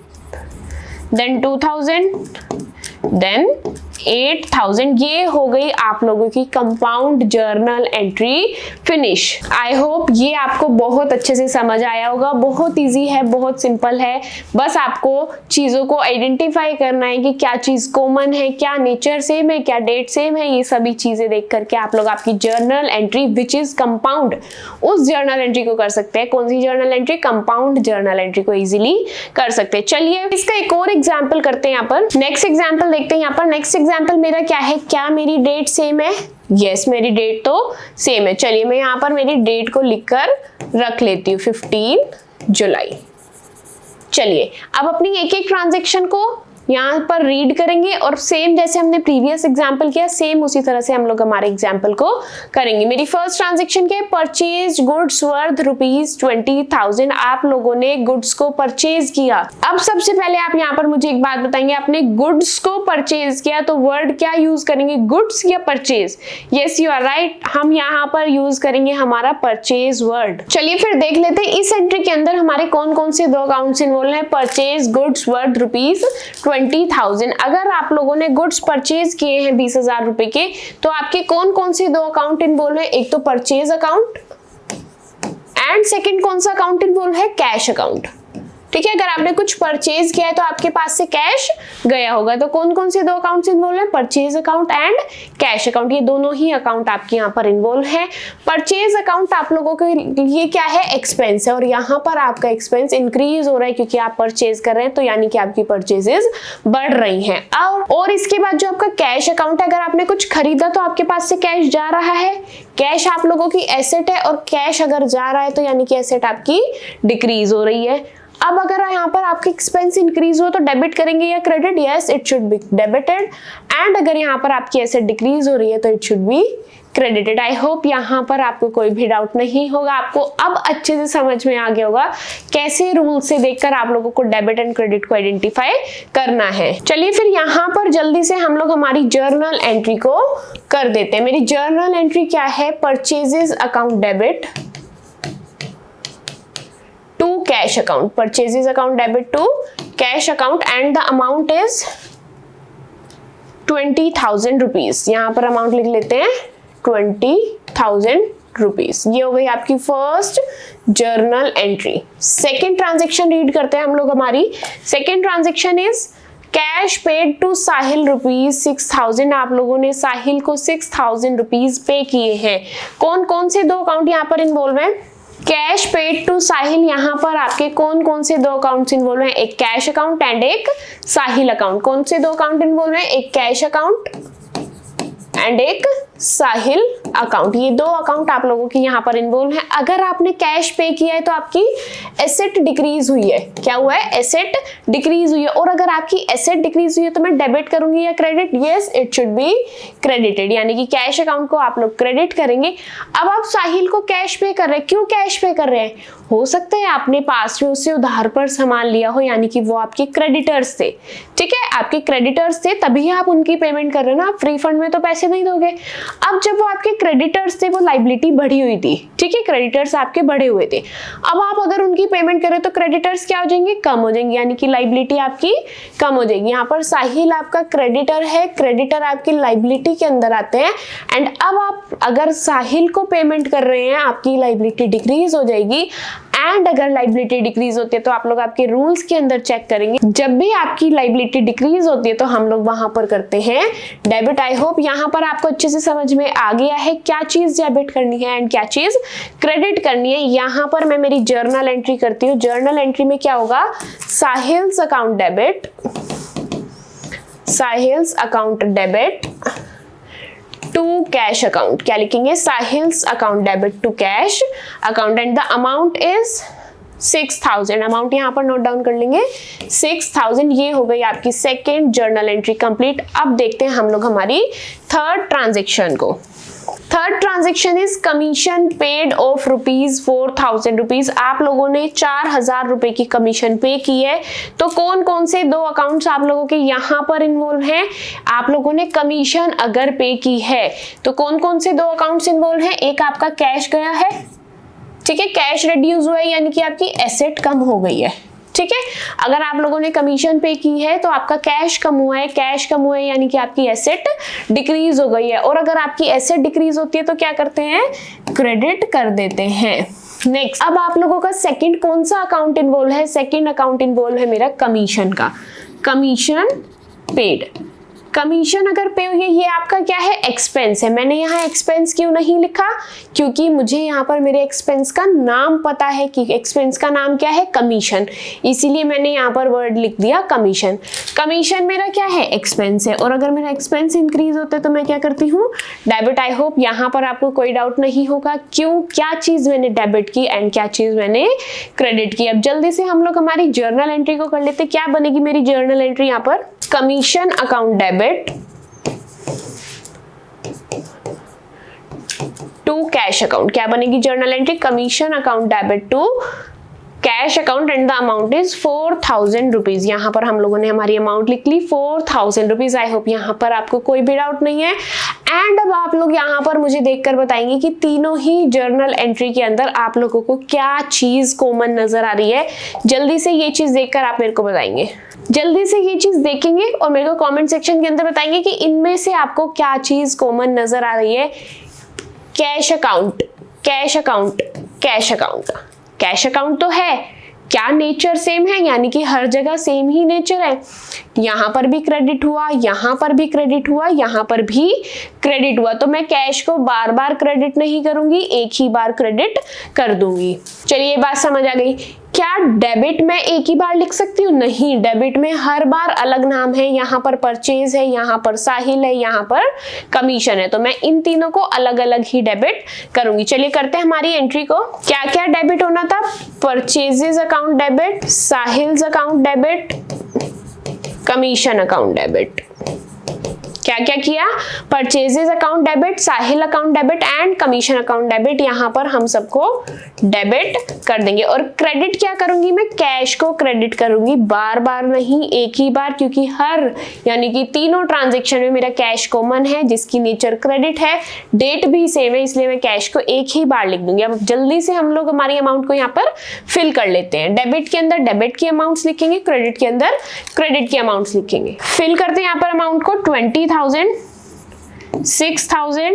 देन 2,000, देन 8,000। ये हो गई आप लोगों की compound journal entry finish. I hope ये आपको बहुत अच्छे से समझ आया होगा। बहुत इजी है, बहुत सिंपल है। बस आपको चीजों को आइडेंटिफाई करना है कि क्या चीज कॉमन है, क्या नेचर सेम है, क्या डेट सेम है। ये सभी चीजें देख करके आप लोग आपकी journal entry which is compound, उस जर्नल एंट्री को कर सकते हैं। कौन सी journal entry? Compound journal entry को इजीली कर सकते हैं। चलिए, इसका एक और एग्जाम्पल करते हैं। यहाँ पर नेक्स्ट एग्जाम्पल देखते हैं। यहाँ पर नेक्स्ट एग्जाम्पल मेरा क्या है? क्या मेरी डेट सेम है? यस, मेरी डेट तो सेम है। चलिए, मैं यहाँ पर मेरी डेट को लिखकर रख लेती हूँ 15 जुलाई। चलिए, अब अपनी एक एक ट्रांजेक्शन को यहाँ पर रीड करेंगे और सेम जैसे हमने प्रीवियस एग्जांपल किया सेम उसी तरह से हम लोग हमारे एग्जांपल को करेंगे। मेरी फर्स्ट ट्रांजैक्शन क्या है, परचेज गुड्स वर्थ ₹20,000। आप लोगों ने गुड्स को परचेज किया। अब सबसे पहले आप यहाँ पर मुझे एक बात बताएंगे, आपने गुड्स को परचेज किया तो वर्ड क्या यूज करेंगे, गुड्स या purchase? Yes you are right, हम यहाँ पर यूज करेंगे हमारा परचेज वर्ड। चलिए फिर देख लेते हैं इस एंट्री के अंदर हमारे कौन कौन से 2 अकाउंट्स इन्वॉल्व हैं। Purchase goods worth ₹20,000। अगर आप लोगों ने गुड्स परचेज किए हैं 20,000 रुपए के, तो आपके कौन कौन से 2 अकाउंट इन्वॉल्व है, एक तो परचेज अकाउंट एंड सेकंड कौन सा अकाउंट इन्वॉल्व है, कैश अकाउंट। ठीक है, अगर आपने कुछ परचेज किया है तो आपके पास से कैश गया होगा। तो कौन कौन से 2 अकाउंट्स इन्वॉल्व है, purchase account and cash account. ये दोनों ही अकाउंट आपके यहाँ पर इन्वॉल्व है। परचेज अकाउंट आप लोगों के लिए क्या है, एक्सपेंस है, और यहाँ पर आपका एक्सपेंस इंक्रीज हो रहा है क्योंकि आप परचेज कर रहे हैं, तो यानी कि आपकी परचेजेस बढ़ रही हैं। और इसके बाद जो आपका कैश अकाउंट है, अगर आपने कुछ खरीदा तो आपके पास से कैश जा रहा है। कैश आप लोगों की एसेट है और कैश अगर जा रहा है तो यानी कि एसेट आपकी डिक्रीज हो रही है। अब अगर यहाँ पर आपके एक्सपेंस इंक्रीज हो तो डेबिट करेंगे या credit, yes it should be debited. And अगर यहाँ पर आपकी एसेट डिक्रीज हो रही है तो it should be credited. I hope यहाँ पर आपको कोई भी डाउट नहीं होगा, आपको अब अच्छे से समझ में आ गया होगा कैसे रूल से देखकर आप लोगों को डेबिट एंड क्रेडिट को आइडेंटिफाई करना है। चलिए फिर यहाँ पर जल्दी से हम लोग हमारी जर्नल एंट्री को कर देते हैं। मेरी जर्नल एंट्री क्या है, purchases account debit to cash account, purchases account debit to cash account and the amount is 20,000 rupees। यहाँ पर अमाउंट लिख लेते हैं 20,000 रुपीज। ये हो गई आपकी first journal entry. Second transaction read करते हैं हम लोग। हमारी second transaction is cash paid to Sahil ₹6,000। आप लोगों ने साहिल को 6,000 रुपीज पे किए हैं। कौन कौन से 2 अकाउंट यहाँ पर इन्वॉल्व हैं, कैश पेड टू साहिल। यहाँ पर आपके कौन कौन से 2 अकाउंट्स इन्वॉल्व हैं, एक कैश अकाउंट एंड एक साहिल अकाउंट। कौन से 2 अकाउंट इन्वॉल्व हैं, एक कैश अकाउंट एंड एक साहिल अकाउंट। ये 2 अकाउंट आप लोगों की यहाँ पर इन्वॉल्व है। अगर आपने कैश पे किया है तो आपकी एसेट डिक्रीज हुई है। क्या हुआ है, एसेट डिक्रीज हुई है। और अगर आपकी एसेट डिक्रीज हुई है तो मैं डेबिट करूंगी या credit, yes it should be credited, यानी कि कैश अकाउंट को आप लोग क्रेडिट करेंगे। अब आप साहिल को कैश पे कर रहे हैं, क्यों कैश पे कर रहे हैं, हो सकता है आपने पास में उससे उधार पर सामान लिया हो, यानी कि वो आपके क्रेडिटर्स थे। ठीक है, आपके क्रेडिटर्स थे तभी आप उनकी पेमेंट कर रहे हो ना, आप फ्री फंड में तो पैसे नहीं दोगे। अब जब वो आपके क्रेडिटर्स थे वो लायबिलिटी बढ़ी हुई थी, ठीक है, क्रेडिटर्स आपके बढ़े हुए थे। अब आप अगर उनकी पेमेंट करें तो क्रेडिटर्स क्या हो जाएंगे, कम हो जाएंगे, यानी कि लायबिलिटी आपकी कम हो जाएगी। यहाँ पर साहिल आपका क्रेडिटर है, क्रेडिटर आपकी लायबिलिटी के अंदर आते हैं। एंड अब आप अगर साहिल को पेमेंट कर रहे हैं आपकी लायबिलिटी डिक्रीज हो जाएगी। एंड अगर लायबिलिटी डिक्रीज होती है तो आप लोग आपके रूल्स के अंदर चेक करेंगे, जब भी आपकी लायबिलिटी डिक्रीज होती है तो हम लोग वहां पर करते हैं डेबिट। आई होप यहाँ पर आपको अच्छे से समझ में आ गया है क्या चीज डेबिट करनी है एंड क्या चीज क्रेडिट करनी है। यहाँ पर मैं मेरी जर्नल एंट्री करती हूँ। जर्नल एंट्री में क्या होगा, Sahil's account debit, Sahil's account debit to cash account. क्या लिखेंगे, Sahil's account debit to cash account and the amount is 6,000। Amount यहाँ पर नोट डाउन कर लेंगे 6,000। ये हो गई आपकी सेकेंड जर्नल एंट्री कंप्लीट। अब देखते हैं हम लोग हमारी थर्ड ट्रांजेक्शन को। Third transaction is commission paid of ₹4,000। आप लोगों ने 4,000 रुपए की कमीशन पे की है। तो कौन कौन से 2 अकाउंट्स आप लोगों के यहाँ पर इन्वॉल्व हैं, आप लोगों ने कमीशन अगर पे की है तो कौन कौन से 2 अकाउंट्स इन्वॉल्व हैं, एक आपका कैश गया है, ठीक है, कैश रिड्यूस हुआ है, यानी कि आपकी एसेट कम हो गई है। ठीक है, अगर आप लोगों ने कमीशन पे की है तो आपका कैश कम हुआ है, कैश कम हुआ है यानी कि आपकी एसेट डिक्रीज हो गई है। और अगर आपकी एसेट डिक्रीज होती है तो क्या करते हैं, क्रेडिट कर देते हैं। नेक्स्ट, अब आप लोगों का सेकंड कौन सा अकाउंट इन्वॉल्व है, सेकंड अकाउंट इन्वॉल्व है मेरा कमीशन का, कमीशन पेड। कमीशन अगर पे हुई है, ये आपका क्या है, एक्सपेंस है। मैंने यहाँ एक्सपेंस क्यों नहीं लिखा, क्योंकि मुझे यहाँ पर मेरे एक्सपेंस का नाम पता है कि एक्सपेंस का नाम क्या है, कमीशन, इसीलिए मैंने यहाँ पर वर्ड लिख दिया कमीशन। कमीशन मेरा क्या है, एक्सपेंस है, और अगर मेरा एक्सपेंस इंक्रीज होता है तो मैं क्या करती हूँ, डेबिट। आई होप यहाँ पर आपको कोई डाउट नहीं होगा क्यों, क्या चीज मैंने डेबिट की एंड क्या चीज मैंने क्रेडिट की। अब जल्दी से हम लोग हमारी जर्नल एंट्री को कर लेते। क्या बनेगी मेरी जर्नल एंट्री यहाँ पर, commission account debit to cash account. क्या बनेगी journal entry, commission account debit to cash account and the amount is 4000 rupees. यहाँ पर हम लोगों ने हमारी अमाउंट लिख ली 4000 रुपीज। आई होप यहाँ पर आपको कोई भी डाउट नहीं है। एंड अब आप लोग यहाँ पर मुझे देखकर बताएंगे कि तीनों ही जर्नल एंट्री के अंदर आप लोगों को क्या चीज कॉमन नजर आ रही है। जल्दी से ये चीज देखकर आप मेरे को बताएंगे, जल्दी से ये चीज देखेंगे और मेरे को कमेंट सेक्शन के अंदर बताएंगे कि इनमें से आपको क्या चीज कॉमन नजर आ रही है। Cash account, cash account, cash account, cash account तो है, क्या नेचर सेम है, यानी कि हर जगह सेम ही नेचर है। यहाँ पर भी क्रेडिट हुआ, यहाँ पर भी क्रेडिट हुआ, यहाँ पर भी क्रेडिट हुआ, तो मैं कैश को बार बार क्रेडिट नहीं करूंगी, एक ही बार क्रेडिट कर दूंगी। चलिए ये बात समझ आ गई। क्या डेबिट में एक ही बार लिख सकती हूँ, नहीं, डेबिट में हर बार अलग नाम है। यहाँ पर परचेज है, यहाँ पर साहिल है, यहाँ पर कमीशन है, तो मैं इन तीनों को अलग अलग ही डेबिट करूंगी। चलिए करते हैं हमारी एंट्री को। क्या क्या डेबिट होना था, purchases account debit, Sahil's account debit, commission account debit. क्या क्या किया, purchases account debit, Sahil account debit and commission account debit. यहाँ पर हम सबको डेबिट कर देंगे। और क्रेडिट क्या करूंगी, मैं कैश को क्रेडिट करूंगी, बार बार नहीं, एक ही बार, क्योंकि हर यानी कि तीनों ट्रांजेक्शन में मेरा कैश कॉमन है जिसकी नेचर क्रेडिट है, डेट भी सेम है, इसलिए मैं कैश को एक ही बार लिख दूंगी। अब जल्दी से हम लोग हमारी अमाउंट को यहाँ पर फिल कर लेते हैं। डेबिट के अंदर डेबिट की अमाउंट्स लिखेंगे, क्रेडिट के अंदर क्रेडिट की अमाउंट्स लिखेंगे। फिल करते हैं यहाँ पर अमाउंट को 20,000, 6,000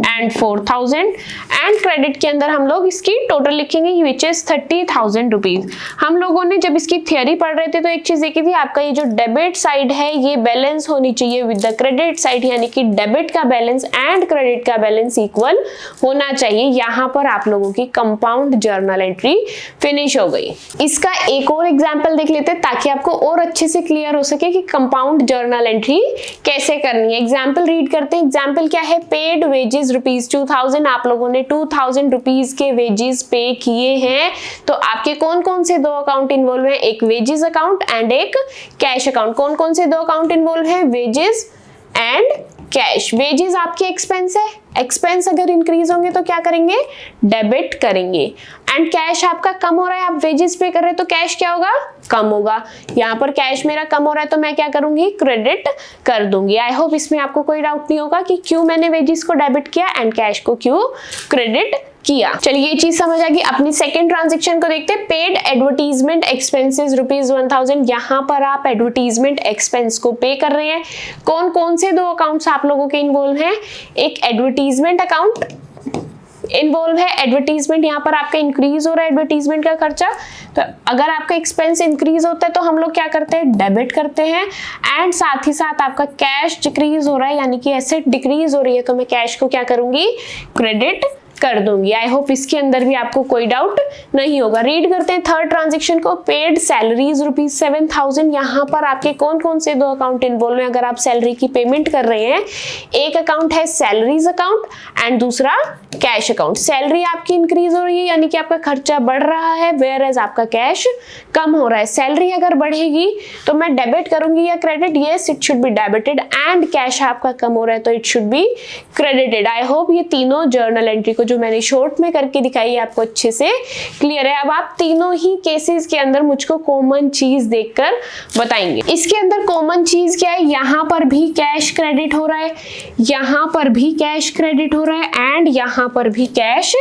एंड 4,000 एंड क्रेडिट के अंदर हम लोग इसकी टोटल लिखेंगे विच इज 30,000 रुपीज। हम लोगों ने जब इसकी थियरी पढ़ रहे थे तो एक चीज देखी थी, आपका ये जो डेबिट साइड है ये बैलेंस होनी चाहिए विद द क्रेडिट साइड, यानी कि डेबिट का बैलेंस एंड क्रेडिट का बैलेंस इक्वल होना चाहिए। यहाँ पर आप लोगों की कंपाउंड जर्नल एंट्री फिनिश हो गई। इसका एक और एग्जाम्पल देख लेते हैं ताकि आपको और अच्छे से क्लियर हो सके कि कंपाउंड जर्नल एंट्री कैसे करनी है। एग्जाम्पल रीड करते हैं। एग्जाम्पल क्या है, पेड वेजेस रुपीज 2000, आप लोगों ने 2000 रुपीज के वेजेस पे किए हैं। तो आपके कौन कौन से दो अकाउंट इन्वॉल्व हैं, एक वेजेस अकाउंट एंड एक कैश अकाउंट। कौन कौन से दो अकाउंट इन्वॉल्व हैं, वेजेस एंड कैश। वेजेस आपके एक्सपेंस है, एक्सपेंस अगर इंक्रीज होंगे तो क्या करेंगे, डेबिट करेंगे। एंड कैश आपका कम हो रहा है, आप वेजेस पे कर रहे हैं तो कैश क्या होगा, कम होगा। यहाँ पर कैश मेरा कम हो रहा है तो मैं क्या करूंगी, क्रेडिट कर दूंगी। आई होप इसमें आपको कोई डाउट नहीं होगा कि क्यों मैंने वेजेस को डेबिट किया एंड कैश को क्यों क्रेडिट किया। चलिए ये चीज समझ आ गई। अपनी सेकंड ट्रांजैक्शन को देखते हैं। पेड एडवर्टीजमेंट एक्सपेंसेस रुपीज 1000, यहाँ पर आप एडवर्टीजमेंट एक्सपेंस को पे कर रहे हैं। कौन कौन से दो अकाउंट्स आप लोगों के इन्वॉल्व हैं, एक एडवर्टीजमेंट अकाउंट इन्वॉल्व है। एडवर्टीजमेंट यहाँ पर आपका इंक्रीज हो रहा है एडवर्टीजमेंट का खर्चा, तो अगर आपका एक्सपेंस इंक्रीज होता है तो हम लोग क्या करते हैं, डेबिट करते हैं। एंड साथ ही साथ आपका कैश डिक्रीज हो रहा है, यानी कि एसेट डिक्रीज हो रही है, तो मैं कैश को क्या करूंगी, क्रेडिट कर दूंगी। आई होप इसके अंदर भी आपको कोई डाउट नहीं होगा। रीड करते हैं थर्ड ट्रांजैक्शन को। पेड सैलरीज रुपीज 7000, यहाँ पर आपके कौन कौन से दो अकाउंट इन्वॉल्व हैं। अगर आप सैलरी की पेमेंट कर रहे हैं, एक अकाउंट है सैलरीज अकाउंट एंड दूसरा कैश अकाउंट। सैलरी आपकी इंक्रीज हो रही है, यानी कि आपका खर्चा बढ़ रहा है, वेयर एज आपका कैश कम हो रहा है। सैलरी अगर बढ़ेगी तो मैं डेबिट करूंगी या credit, yes it should be debited. And cash आपका कम हो रहा है तो it should be credited. I hope ये तीनों जर्नल एंट्री को जो मैंने शॉर्ट में करके दिखाई है आपको अच्छे से क्लियर है। अब आप तीनों ही केसेस के अंदर मुझको कॉमन चीज देखकर बताएंगे। इसके अंदर कॉमन चीज क्या है, यहाँ पर भी कैश क्रेडिट हो रहा है, यहाँ पर भी कैश क्रेडिट हो रहा है एंड यहाँ पर भी कैश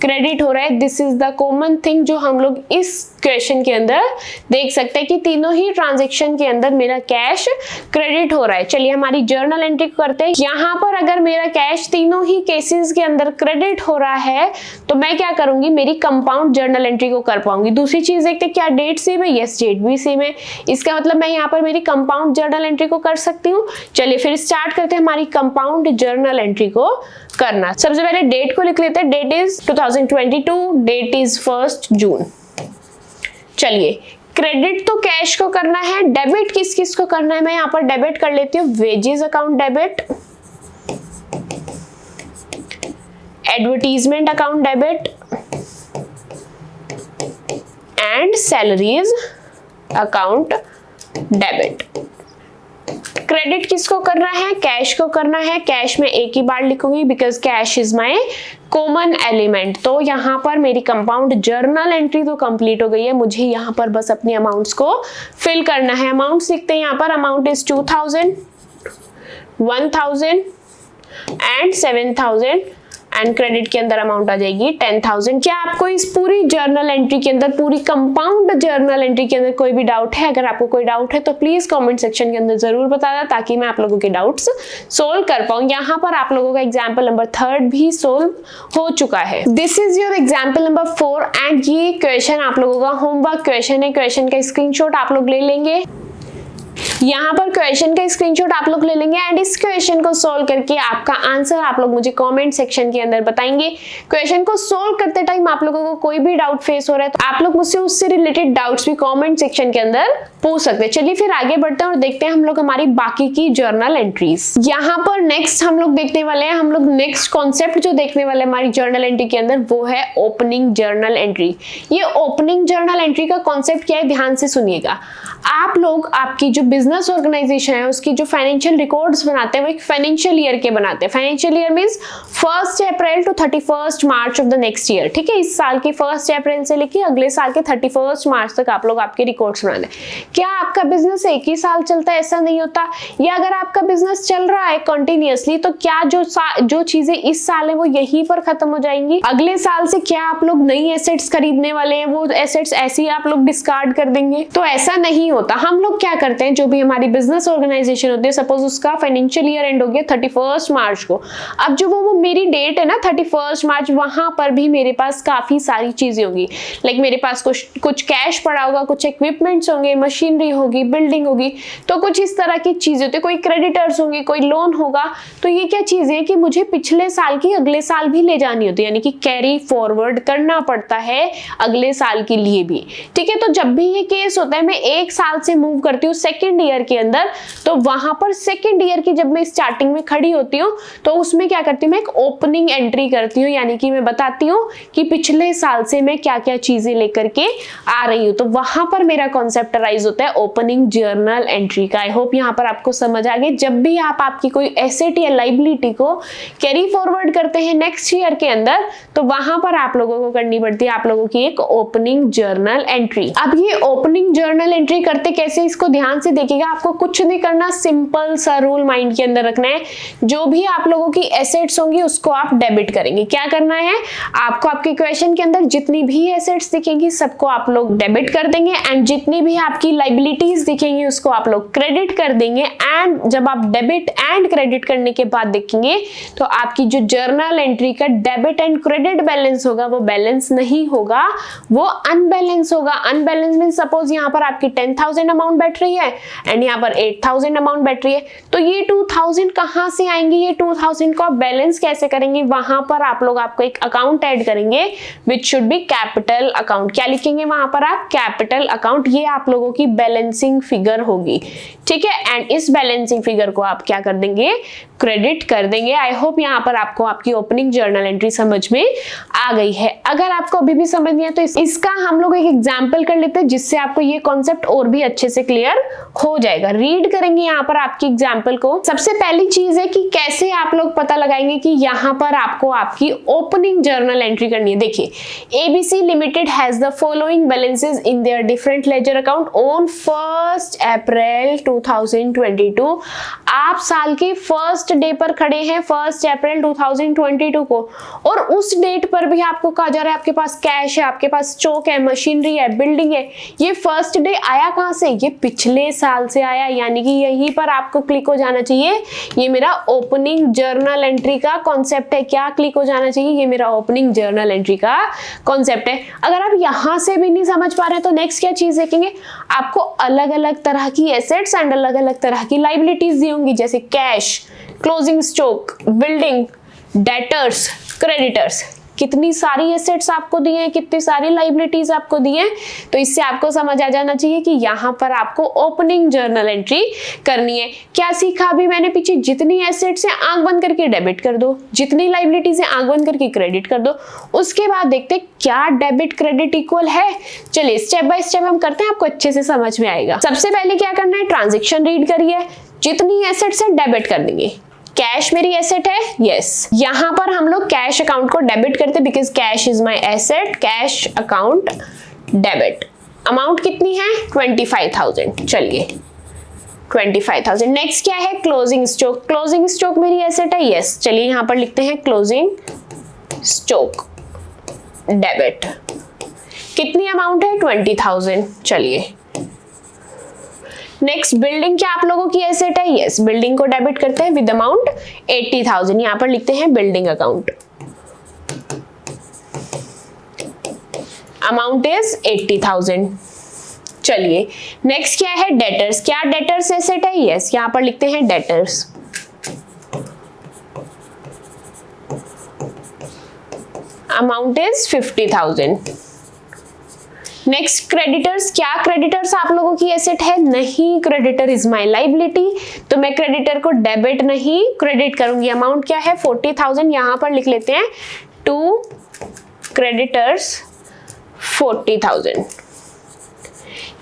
क्रेडिट हो रहा है। This is the common thing जो हम लोग इस क्वेश्चन के अंदर देख सकते हैं कि तीनों ही ट्रांजैक्शन के अंदर मेरा कैश क्रेडिट हो रहा है। चलिए हमारी जर्नल एंट्री करते हैं। यहाँ पर अगर मेरा कैश तीनों ही केसेस के अंदर क्रेडिट हो हो रहा है तो मैं क्या करूंगी, मेरी कंपाउंड जर्नल एंट्री को कर पाऊंगी। दूसरी चीज देखते क्या डेट सेम है, यस डेट भी सेम है, इसका मतलब मैं यहाँ पर मेरी कंपाउंड जर्नल एंट्री को कर सकती हूँ। चलिए फिर स्टार्ट करते हैं हमारी कंपाउंड जर्नल एंट्री को करना। सबसे पहले डेट को लिख लेते हैं, डेट इज 2022, डेट इज 1 जून। चलिए क्रेडिट तो कैश को करना है, डेबिट किस किस को करना है, मैं यहाँ पर डेबिट कर लेती हूँ, wages account debit, advertisement account debit and salaries account debit. Credit किसको करना है, कैश को करना है, कैश में एक ही बार लिखूंगी because cash is my common element. तो यहाँ पर मेरी कंपाउंड जर्नल एंट्री तो कंप्लीट हो गई है, मुझे यहाँ पर बस अपने अमाउंट्स को फिल करना है। अमाउंट्स लिखते हैं यहाँ पर, amount is 2000, 1000 and 7000 and credit के अंदर अमाउंट आ जाएगी 10,000। क्या आपको इस पूरी जर्नल एंट्री के अंदर, पूरी कंपाउंड जर्नल एंट्री के अंदर कोई भी डाउट है? अगर आपको कोई डाउट है तो प्लीज कमेंट सेक्शन के अंदर जरूर बता दें ताकि मैं आप लोगों के डाउट्स सोल्व कर पाऊं। यहाँ पर आप लोगों का एग्जाम्पल नंबर 3 भी सोल्व हो चुका है। This is your example number 4 and ये क्वेश्चन आप लोगों का होमवर्क क्वेश्चन है। क्वेश्चन का स्क्रीनशॉट आप लोग ले लेंगे, यहाँ पर क्वेश्चन का स्क्रीनशॉट आप लोग ले लेंगे एंड इस क्वेश्चन को सोल्व करके आपका आंसर आप लोग मुझे कमेंट सेक्शन के अंदर बताएंगे। क्वेश्चन को सोल्व करते टाइम आप लोगों को कोई भी डाउट फेस हो रहा है तो आप लोग मुझसे उससे रिलेटेड डाउट्स भी कमेंट सेक्शन के अंदर पूछ सकते हैं। चलिए फिर आगे बढ़ते हैं और देखते हैं हम लोग हमारी बाकी की जर्नल एंट्रीज। यहाँ पर नेक्स्ट हम लोग देखने वाले हैं, हम लोग नेक्स्ट कॉन्सेप्ट जो देखने वाले हमारी जर्नल एंट्री के अंदर वो है ओपनिंग जर्नल एंट्री। ये ओपनिंग जर्नल एंट्री का कॉन्सेप्ट क्या है, ध्यान से सुनिएगा। आप लोग आपकी जो बिजनेस ऑर्गेनाइजेशन है उसकी जो फाइनेंशियल रिकॉर्ड्स बनाते हैं वो एक फाइनेंशियल ईयर के बनाते हैं। Financial year means 1 April to 31 March of the next year, ठीक है। इस साल की 1 अप्रैल से लेके अगले साल के 31 मार्च तक आप लोग आपके रिकॉर्ड्स बनाते हैं। क्या आपका बिजनेस एक ही साल चलता है? ऐसा नहीं होता। या अगर आपका बिजनेस चल रहा है कंटिन्यूअसली तो क्या जो चीजें इस साल है वो यहीं पर खत्म हो जाएंगी? अगले साल से क्या आप लोग नई एसेट्स खरीदने वाले हैं, वो एसेट्स ऐसे ही आप लोग डिस्कार्ड कर देंगे? तो ऐसा नहीं होता। हम लोग क्या करते हैं, जो भी हमारी बिजनेस ऑर्गेनाइजेशन होती है, सपोज उसका फाइनेंशियल ईयर एंड हो गया 31 मार्च को, अब जो वो मेरी डेट है ना 31 मार्च, वहां पर भी मेरे पास काफी सारी चीजें होंगी। लाइक मेरे पास कुछ कैश पड़ा होगा, कुछ इक्विपमेंट्स होंगे, मशीनरी होगी, बिल्डिंग होगी, तो कुछ इस तरह की चीजें होती है। कोई क्रेडिटर्स होंगे, कोई लोन होगा। तो ये क्या चीजें हैं कि मुझे पिछले साल की अगले साल भी ले जानी होती है, यानी कि कैरी फॉरवर्ड करना पड़ता है अगले साल के लिए भी, ठीक है। तो जब भी ये केस होता है, मैं एक साल से मूव करती हूँ सेकेंड ईयर के अंदर, तो वहां पर सेकेंड ईयर की जब मैं स्टार्टिंग में खड़ी होती हूँ तो उसमें क्या करती हूँ, मैं एक ओपनिंग एंट्री करती हूँ, यानी कि मैं बताती हूँ कि पिछले साल से मैं क्या क्या चीजें लेकर के आ रही हूँ। तो वहां पर मेरा कॉन्सेप्ट राइज होता है ओपनिंग जर्नल एंट्री का। आई होप यहाँ पर आपको समझ आ गई। जब भी आप आपकी कोई एसेट या लाइबिलिटी को कैरी फॉरवर्ड करते हैं नेक्स्ट ईयर के अंदर, तो वहां पर आप लोगों को करनी पड़ती है आप लोगों की एक ओपनिंग जर्नल एंट्री। अब ये ओपनिंग जर्नल एंट्री करते कैसे, इसको ध्यान से देखिएगा। आपको कुछ नहीं करना, सिंपल सा रूल माइंड के अंदर रखना है। जो भी आप लोगों की एसेट्स होंगी उसको आप डेबिट करेंगे। क्या करना है, आपको आपके क्वेश्चन के अंदर जितनी भी एसेट्स दिखेंगी सबको आप लोग डेबिट कर देंगे एंड जितनी भी आपकी लाइबिलिटीज दिखेंगी उसको आप लोग क्रेडिट कर देंगे। एंड जब आप डेबिट एंड क्रेडिट करने के बाद देखेंगे तो आपकी जो जर्नल एंट्री का डेबिट एंड क्रेडिट बैलेंस होगा वो बैलेंस नहीं होगा, वो अनबैलेंस होगा। अनबैलेंस मीन सपोज यहाँ पर आपकी 10,000 अमाउंट बैठ रही है एंड यहाँ पर 8,000 अमाउंट बैठ रही है, तो ये 2,000 कहां से आएंगी? ये 2,000 को आप बैलेंस कैसे करेंगे? वहां पर आप लोग आपको एक अकाउंट ऐड करेंगे which should be capital account. क्या लिखेंगे वहां पर आप? Capital account. ये आप लोगों की बैलेंसिंग फिगर होगी, ठीक है। एंड इस बैलेंसिंग फिगर को आप क्या कर देंगे? क्रेडिट कर देंगे। आई होप यहाँ पर आपको आपकी ओपनिंग जर्नल एंट्री समझ में आ गई है। अगर आपको अभी भी समझ नहीं है तो इसका हम लोग एक एग्जाम्पल कर लेते हैं जिससे आपको ये कॉन्सेप्ट और भी अच्छे से क्लियर हो जाएगा। रीड करेंगे यहाँ पर आपकी एग्जाम्पल को। सबसे पहली चीज है कि कैसे आप लोग पता लगाएंगे कि यहाँ पर आपको आपकी ओपनिंग जर्नल एंट्री करनी है। देखिए, ABC limited has the following balances in their different ledger account on 1 अप्रैल 2022। आप साल के फर्स्ट डे पर खड़े हैं 1 अप्रैल 2022 को, और उस डेट पर भी आपको कहा जा रहा है, आपके पास कैश है, आपके पास स्टॉक है, मशीनरी है, बिल्डिंग है। ये फर्स्ट डे आया कहां से? ये पिछले साल से आया, यानी कि यहीं पर आपको क्लिक हो जाना चाहिए। ये मेरा ओपनिंग जर्नल एंट्री का कॉन्सेप्ट है। क्या क्लिक हो जाना चाहिए? ये मेरा ओपनिंग जर्नल एंट्री का कॉन्सेप्ट है। अगर आप यहां से भी नहीं समझ पा रहे हैं तो नेक्स्ट क्या चीज देखेंगे, आपको अलग अलग तरह की एसेट्स एंड अलग अलग तरह की लाइबिलिटीज दी होंगी, जैसे cash, closing stock, building, debtors, creditors. कितनी सारी एसेट्स आपको दी हैं, कितनी सारी लाइबिलिटीज आपको दी हैं। तो इससे आपको समझ आ जाना चाहिए कि यहाँ पर आपको ओपनिंग जर्नल एंट्री करनी है। क्या सीखा अभी मैंने पीछे? जितनी एसेट्स है आंख बंद करके डेबिट कर दो, जितनी लाइबिलिटीज है आंख बंद करके क्रेडिट कर दो। उसके बाद देखते क्या डेबिट क्रेडिट इक्वल है। चलिए स्टेप बाय स्टेप हम करते हैं, आपको अच्छे से समझ में आएगा। सबसे पहले क्या करना है, ट्रांजेक्शन रीड करिए, जितनी एसेट्स है डेबिट कर देंगे। कैश मेरी एसेट है, यस। यहां पर हम लोग कैश अकाउंट को डेबिट करते हैं because cash is my asset. Cash account debit. Amount कितनी है? 25,000। चलिए 25,000। नेक्स्ट क्या है? Closing stock. क्लोजिंग स्टॉक मेरी एसेट है, यस। चलिए यहां पर लिखते हैं क्लोजिंग स्टॉक डेबिट। कितनी अमाउंट है? 20,000। चलिए नेक्स्ट बिल्डिंग क्या आप लोगों की एसेट है? यस। बिल्डिंग को डेबिट करते हैं विद अमाउंट 80,000। यहां पर लिखते हैं बिल्डिंग अकाउंट। Amount is 80,000। चलिए नेक्स्ट क्या है? डेटर्स। क्या डेटर्स एसेट है? यस। यहां पर लिखते हैं debtors. Amount is 50,000। Next creditors. क्या क्रेडिटर्स आप लोगों की एसेट है? नहीं, क्रेडिटर इज माय लाइबिलिटी, तो मैं क्रेडिटर को डेबिट नहीं क्रेडिट करूंगी। अमाउंट क्या है? 40,000। यहां पर लिख लेते हैं टू क्रेडिटर्स 40,000।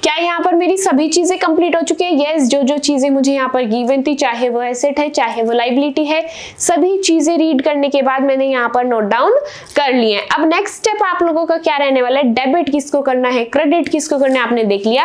क्या यहाँ पर मेरी सभी चीजें कंप्लीट हो चुकी है? यस। जो जो चीजें मुझे यहाँ पर गिवन थी, चाहे वो एसेट है चाहे वो लाइबिलिटी है, सभी चीजें रीड करने के बाद मैंने यहाँ पर नोट डाउन कर लिए हैं। अब नेक्स्ट स्टेप आप लोगों का क्या रहने वाला है? डेबिट किसको करना है, क्रेडिट किसको करना है, आपने देख लिया।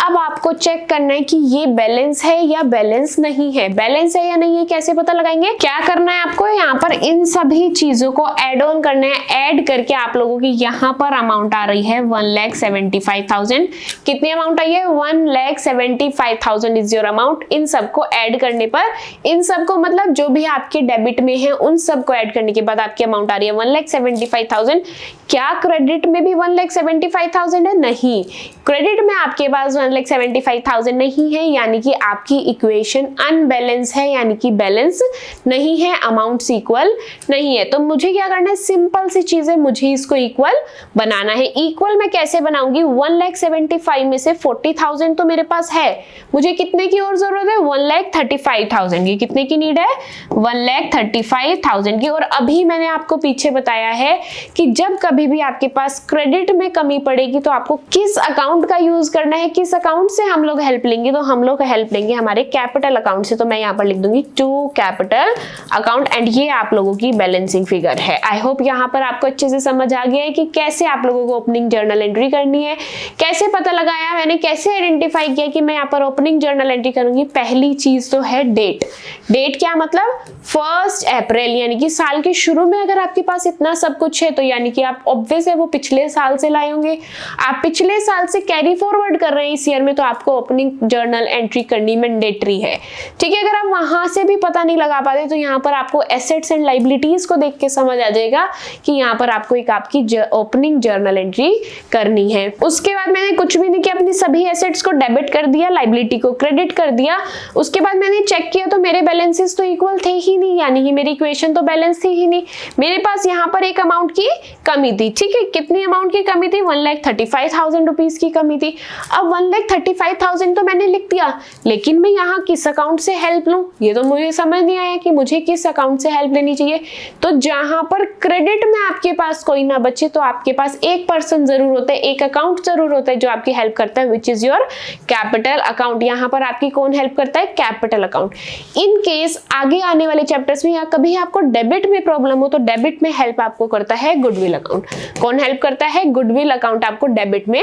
अब आपको चेक करना है कि ये बैलेंस है या बैलेंस नहीं है। बैलेंस है या नहीं है कैसे पता लगाएंगे? क्या करना है आपको? यहाँ पर इन सभी चीजों को एड ऑन करना है। ऐड करके आप लोगों की यहाँ पर अमाउंट आ रही है 1,75,000। कितनी अमाउंट आई है? 1,75,000 इज योर अमाउंट। इन सबको ऐड करने पर, इन सबको मतलब जो भी आपके डेबिट में है उन सबको ऐड करने के बाद आपकी अमाउंट आ रही है 1,75,000। क्या क्रेडिट में भी 1,75,000 है? नहीं, क्रेडिट में आपके पास 1,75,000 नहीं है, यानी कि आपकी इक्वेशन अनबैलेंस है, यानी कि बैलेंस नहीं है, अमाउंट्स इक्वल नहीं है। तो मुझे क्या करना है? सिंपल सी चीज है, मुझे इसको इक्वल बनाना है। इक्वल मैं कैसे बनाऊंगी? 1,75,000 में से 40,000 तो मेरे पास है, मुझे कितने की और जरूरत है? 1,35,000 की। कितने की नीड है? 1,35,000 की। और अभी मैंने आपको पीछे बताया है कि जब कभी भी आपके पास क्रेडिट में कमी पड़ेगी तो आपको किस अकाउंट का यूज करना है, किस अकाउंट से हम लोग हेल्प लेंगे? तो हम लोग हेल्प लेंगे हमारे कैपिटल अकाउंट से। तो मैं यहाँ पर लिख दूंगी टू कैपिटल अकाउंट एंड ये आप लोगों की बैलेंसिंग फिगर है। आई होप यहाँ पर आपको अच्छे से समझ आ गया है कि कैसे आप लोगों को ओपनिंग जर्नल एंट्री करनी है, कैसे पता लगाया मैंने, कैसे आइडेंटिफाई किया कि मैं यहाँ पर ओपनिंग जर्नल एंट्री करूंगी। पहली चीज तो है डेट। डेट क्या मतलब? 1 अप्रैल, यानी कि साल के शुरू में अगर आपके पास इतना सब कुछ है तो यानी कि आप ऑब्वियस है वो पिछले साल से लाए होंगे। आप पिछले साल से कैरी फॉरवर्ड कर रहे हैं इस ईयर में, तो आपको ओपनिंग जर्नल एंट्री करनी मैंडेटरी है। ठीक है, अगर आप वहां से भी पता नहीं लगा पाते तो यहाँ पर आपको एसेट्स एंड लाइबिलिटीज को देख के समझ आ जाएगा कि यहाँ पर आपको एक आपकी ओपनिंग जर्नल एंट्री करनी है। उसके बाद मैंने कुछ भी नहीं किया, अपनी सभी एसेट्स को डेबिट कर दिया, लाइबिलिटी को क्रेडिट कर दिया। उसके बाद मैंने चेक किया तो मेरे बैलेंसेस तो इक्वल थे ही नहीं, यानी कि मेरी इक्वेशन तो बैलेंस थी ही नहीं। मेरे पास यहाँ पर एक अमाउंट की कमी थी। ठीक है, कितनी अमाउंट की कमी थी? 1,35,000 रुपीज की कमी थी। अब 1,35,000 तो मैंने लिख दिया, लेकिन मैं यहाँ किस अकाउंट से हेल्प लूं ये तो मुझे समझ नहीं आया कि मुझे किस अकाउंट से हेल्प लेनी चाहिए। तो जहां पर क्रेडिट में आपके पास कोई ना बचे तो आपके पास एक पर्सन जरूर होता है, एक अकाउंट जरूर होता है जो आपकी हेल्प करता है, which is your capital account. यहाँ पर आपकी कौन हेल्प करता है? Capital account. इन केस आगे आने वाले चैप्टर्स में या कभी आपको डेबिट में प्रॉब्लम हो तो डेबिट में हेल्प आपको करता है गुडविल अकाउंट। कौन हेल्प करता है? गुडविल अकाउंट आपको डेबिट में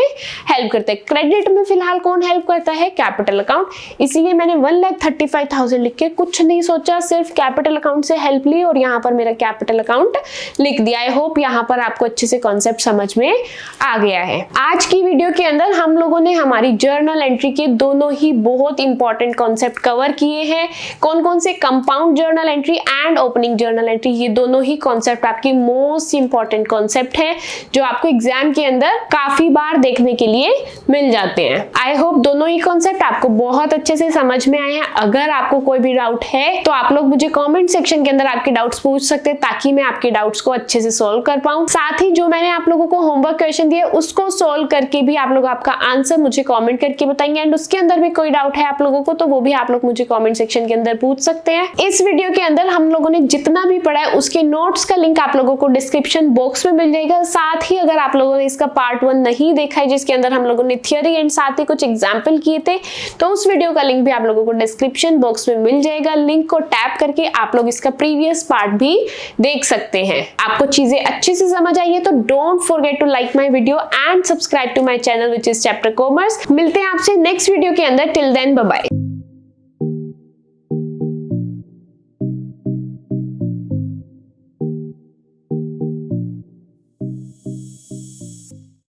हेल्प करता है। क्रेडिट में फिलहाल फिलहाल कौन हेल्प करता है? Capital account. इसीलिए मैंने 1,35,000 लिख के कुछ नहीं सोचा, सिर्फ कैपिटल अकाउंट से हेल्प ली और यहाँ पर मेरा कैपिटल अकाउंट लिख दिया। आई होप यहाँ पर आपको अच्छे से कॉन्सेप्ट समझ में आ गया है। आज की वीडियो के अंदर हम लोगों ने हमारी जर्नल एंट्री के दोनों ही बहुत इंपॉर्टेंट कॉन्सेप्ट कवर किए हैं। कौन कौन से? Compound journal entry and opening journal entry. ये दोनों ही कॉन्सेप्ट आपकी मोस्ट इंपॉर्टेंट कॉन्सेप्ट है जो आपको एग्जाम के अंदर काफी बार देखने के लिए मिल जाते हैं। आई होप दोनों ही कॉन्सेप्ट आपको बहुत अच्छे से समझ में आए हैं। अगर आपको कोई भी डाउट है तो आप लोग मुझे कमेंट सेक्शन के अंदर आपके डाउट्स पूछ सकते हैं ताकि मैं आपके डाउट्स को अच्छे से सॉल्व कर पाऊं। साथ ही जो मैंने आप लोगों को होमवर्क क्वेश्चन दिया उसको सॉल्व करके भी आप लोग आपका आंसर मुझे कमेंट करके बताएंगे। एंड उसके अंदर भी कोई डाउट है आप लोगों को तो वो भी आप लोग मुझे कमेंट सेक्शन के अंदर पूछ सकते हैं। इस वीडियो के अंदर हम लोगों ने जितना भी पढ़ा है उसके नोट्स का लिंक आप लोगों को डिस्क्रिप्शन बॉक्स में मिल जाएगा। साथ ही अगर आप लोगों ने इसका पार्ट 1 नहीं देखा है जिसके अंदर हम लोगों ने थियरी एंड साथ ही कुछ एग्जाम्पल किए थे तो उस वीडियो का लिंक भी आप लोगों को डिस्क्रिप्शन बॉक्स में मिल जाएगा। लिंक को टैप करके आप लोग इसका प्रीवियस पार्ट भी देख सकते हैं। आपको चीजें अच्छे से समझ आई है तो don't forget to like my video and subscribe to my channel which is chapter commerce. मिलते हैं आपसे नेक्स्ट वीडियो के अंदर। Till then bye bye.